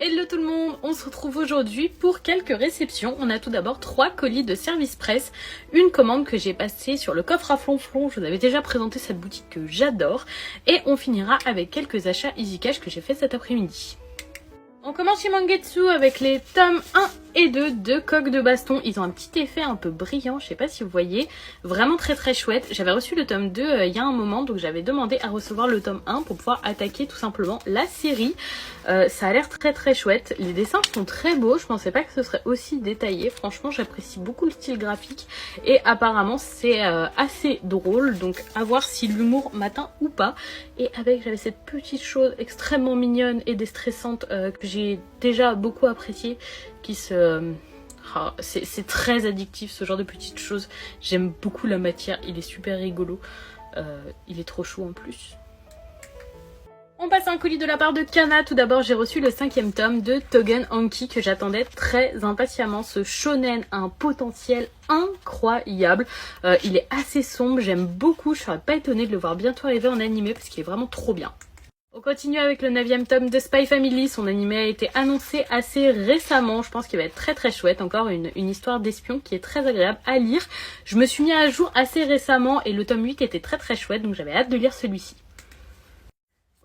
Hello tout le monde, on se retrouve aujourd'hui pour quelques réceptions. On a tout d'abord 3 colis de Service Presse, une commande que j'ai passée sur le coffre à flonflon, je vous avais déjà présenté cette boutique que j'adore, et on finira avec quelques achats Easy Cash que j'ai fait cet après-midi. On commence chez Mangetsu avec les tomes 1 et 2 de Coq de Baston. Ils ont un petit effet un peu brillant, je sais pas si vous voyez, vraiment très chouette. J'avais reçu le tome 2 il y a un moment, donc j'avais demandé à recevoir le tome 1 pour pouvoir attaquer tout simplement la série. Ça a l'air très chouette, les dessins sont très beaux, je pensais pas que ce serait aussi détaillé. Franchement j'apprécie beaucoup le style graphique et apparemment c'est assez drôle, donc à voir si l'humour m'atteint ou pas. Et avec, j'avais cette petite chose extrêmement mignonne et déstressante que j'ai déjà beaucoup appréciée, qui se... c'est très addictif ce genre de petites choses. J'aime beaucoup la matière, il est super rigolo, il est trop chou en plus. On passe à un colis de la part de Kana. Tout d'abord, j'ai reçu le 5e tome de Tougen Anki que j'attendais très impatiemment. Ce shonen a un potentiel incroyable. Il est assez sombre, j'aime beaucoup. Je serais pas étonnée de le voir bientôt arriver en animé parce qu'il est vraiment trop bien. On continue avec le 9e tome de Spy Family. Son animé a été annoncé assez récemment. Je pense qu'il va être très chouette. Encore une histoire d'espion qui est très agréable à lire. Je me suis mis à jour assez récemment et le tome 8 était très chouette, donc j'avais hâte de lire celui-ci.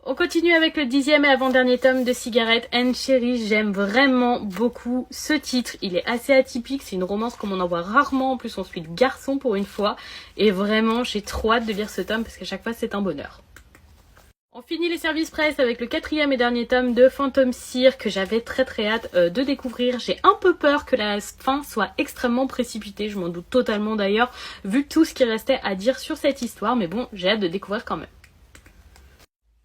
On continue avec le 10e et avant-dernier tome de Cigarette and Cherry. J'aime vraiment beaucoup ce titre. Il est assez atypique, c'est une romance comme on en voit rarement. En plus on suit le garçon pour une fois. Et vraiment j'ai trop hâte de lire ce tome parce qu'à chaque fois c'est un bonheur. On finit les services presse avec le 4e et dernier tome de Phantom Seer que j'avais très hâte de découvrir. J'ai un peu peur que la fin soit extrêmement précipitée, je m'en doute totalement d'ailleurs, vu tout ce qui restait à dire sur cette histoire. Mais bon, j'ai hâte de découvrir quand même.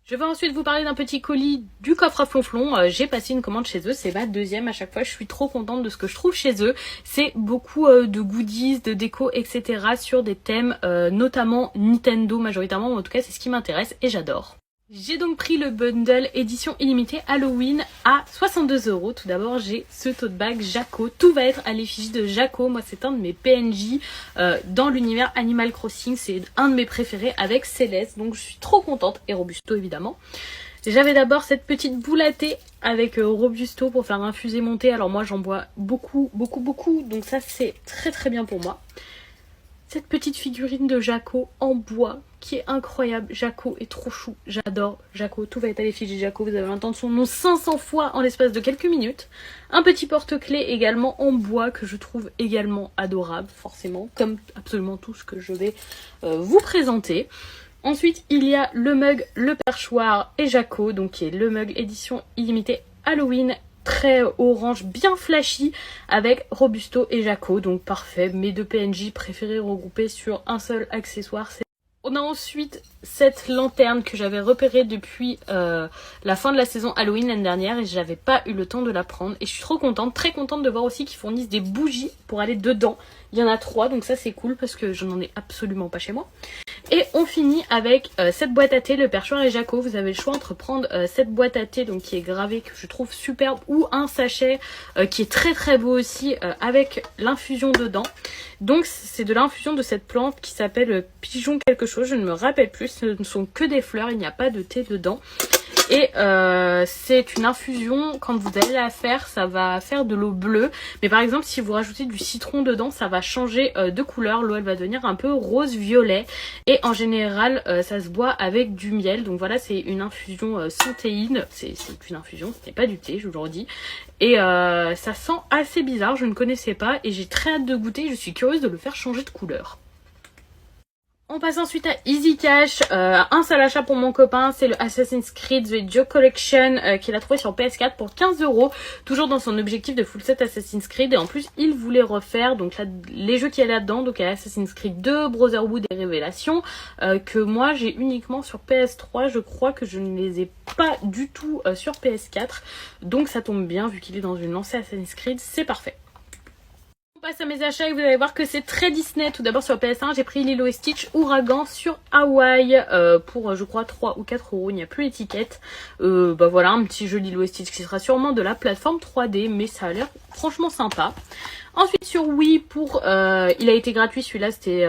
Je vais ensuite vous parler d'un petit colis du coffre à flonflon. J'ai passé une commande chez eux, c'est ma 2e à chaque fois. Je suis trop contente de ce que je trouve chez eux. C'est beaucoup de goodies, de déco, etc. sur des thèmes notamment Nintendo majoritairement. En tout cas, c'est ce qui m'intéresse et j'adore. J'ai donc pris le bundle édition illimitée Halloween à 62 €. Tout d'abord, j'ai ce tote bag Jaco. Tout va être à l'effigie de Jaco. Moi, c'est un de mes PNJ dans l'univers Animal Crossing. C'est un de mes préférés avec Céleste. Donc, je suis trop contente. Et Robusto, évidemment. J'avais d'abord cette petite boule à thé avec Robusto pour faire infuser mon thé. Alors moi, j'en bois beaucoup. Donc ça, c'est très bien pour moi. Cette petite figurine de Jaco en bois qui est incroyable. Jaco est trop chou. J'adore Jaco. Tout va être à l'effigie Jaco. Vous allez entendre son nom 500 fois en l'espace de quelques minutes. Un petit porte-clés également en bois que je trouve également adorable, forcément, comme absolument tout ce que je vais vous présenter. Ensuite, il y a le mug, le perchoir et Jaco, donc qui est le mug édition illimitée Halloween. Très orange, bien flashy, avec Robusto et Jaco, donc parfait. Mes 2 PNJ préférés regroupés sur un seul accessoire. On a ensuite cette lanterne que j'avais repérée depuis la fin de la saison Halloween l'année dernière et j'avais pas eu le temps de la prendre. Et je suis trop contente, très contente de voir aussi qu'ils fournissent des bougies pour aller dedans. Il y en a 3, donc ça c'est cool parce que je n'en ai absolument pas chez moi. Et on finit avec cette boîte à thé, le perchoir et Jaco. Vous avez le choix entre prendre cette boîte à thé donc qui est gravée, que je trouve superbe, ou un sachet qui est très beau aussi avec l'infusion dedans. Donc c'est de l'infusion de cette plante qui s'appelle pigeon quelque chose, je ne me rappelle plus. Ce ne sont que des fleurs, il n'y a pas de thé dedans. Et c'est une infusion, quand vous allez la faire, ça va faire de l'eau bleue. Mais par exemple, si vous rajoutez du citron dedans, ça va changer de couleur. L'eau, elle va devenir un peu rose-violet. Et en général, ça se boit avec du miel. Donc voilà, c'est une infusion sans théine. C'est une infusion, ce n'est pas du thé, je vous le redis. Et ça sent assez bizarre, je ne connaissais pas. Et j'ai très hâte de goûter, je suis curieuse de le faire changer de couleur. On passe ensuite à Easy Cash, un seul achat pour mon copain, c'est le Assassin's Creed The Joe Collection qu'il a trouvé sur PS4 pour 15 €, toujours dans son objectif de full set Assassin's Creed, et en plus il voulait refaire donc là, les jeux qu'il y a là-dedans, donc il y a Assassin's Creed 2, Brotherhood et Révélation, que moi j'ai uniquement sur PS3, je crois que je ne les ai pas du tout sur PS4, donc ça tombe bien vu qu'il est dans une lancée Assassin's Creed, c'est parfait. On passe à mes achats et vous allez voir que c'est très Disney. Tout d'abord sur PS1, j'ai pris Lilo et Stitch Ouragan sur Hawaï pour je crois 3 ou 4 €, il n'y a plus l'étiquette. Voilà, un petit jeu Lilo et Stitch qui sera sûrement de la plateforme 3D, mais ça a l'air franchement sympa. Ensuite sur Wii, il a été gratuit, celui-là c'était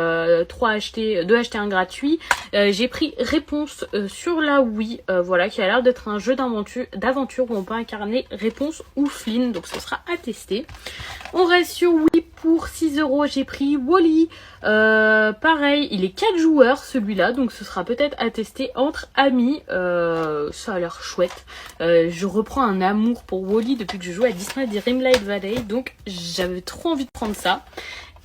2 achetés 1 gratuit. J'ai pris Réponse sur la Wii, voilà, qui a l'air d'être un jeu d'aventure où on peut incarner Réponse ou Flynn, donc ce sera à tester. On reste sur Wii pour 6 €, j'ai pris Wall-E. Pareil, il est 4 joueurs celui-là, donc ce sera peut-être à tester entre amis. Ça a l'air chouette. Je reprends un amour pour Wall-E depuis que je joue à Disney Dreamlight Valley, donc j'avais trop envie de prendre ça.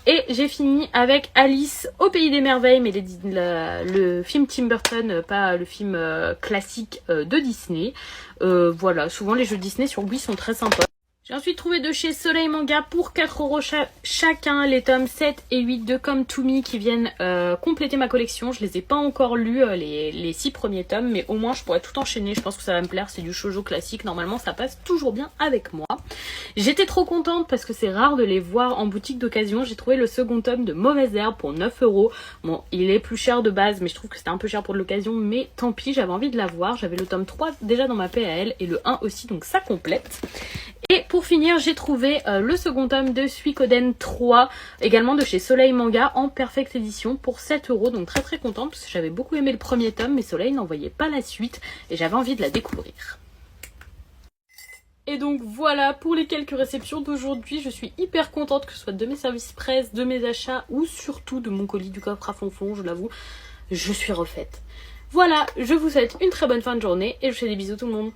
Et j'ai fini avec Alice au Pays des Merveilles, mais le film Tim Burton, pas le film classique de Disney. Voilà, souvent les jeux Disney sur Wii sont très sympas. J'ai ensuite trouvé de chez Soleil Manga pour 4 € chacun les tomes 7 et 8 de Come To Me qui viennent compléter ma collection. Je les ai pas encore lus, les 6 premiers tomes, mais au moins je pourrais tout enchaîner. Je pense que ça va me plaire, c'est du shoujo classique. Normalement ça passe toujours bien avec moi. J'étais trop contente parce que c'est rare de les voir en boutique d'occasion. J'ai trouvé le second tome de Mauvaise Herbe pour 9 €. Bon, il est plus cher de base, mais je trouve que c'était un peu cher pour de l'occasion. Mais tant pis, j'avais envie de l'avoir. J'avais le tome 3 déjà dans ma PAL et le 1 aussi, donc ça complète. Et pour finir, j'ai trouvé le second tome de Suikoden 3, également de chez Soleil Manga en Perfect Edition pour 7 €. Donc très très contente parce que j'avais beaucoup aimé le premier tome, mais Soleil n'envoyait pas la suite et j'avais envie de la découvrir. Et donc voilà pour les quelques réceptions d'aujourd'hui. Je suis hyper contente que ce soit de mes services presse, de mes achats ou surtout de mon colis du coffre à Flonflon, je l'avoue. Je suis refaite. Voilà, je vous souhaite une très bonne fin de journée et je vous fais des bisous tout le monde.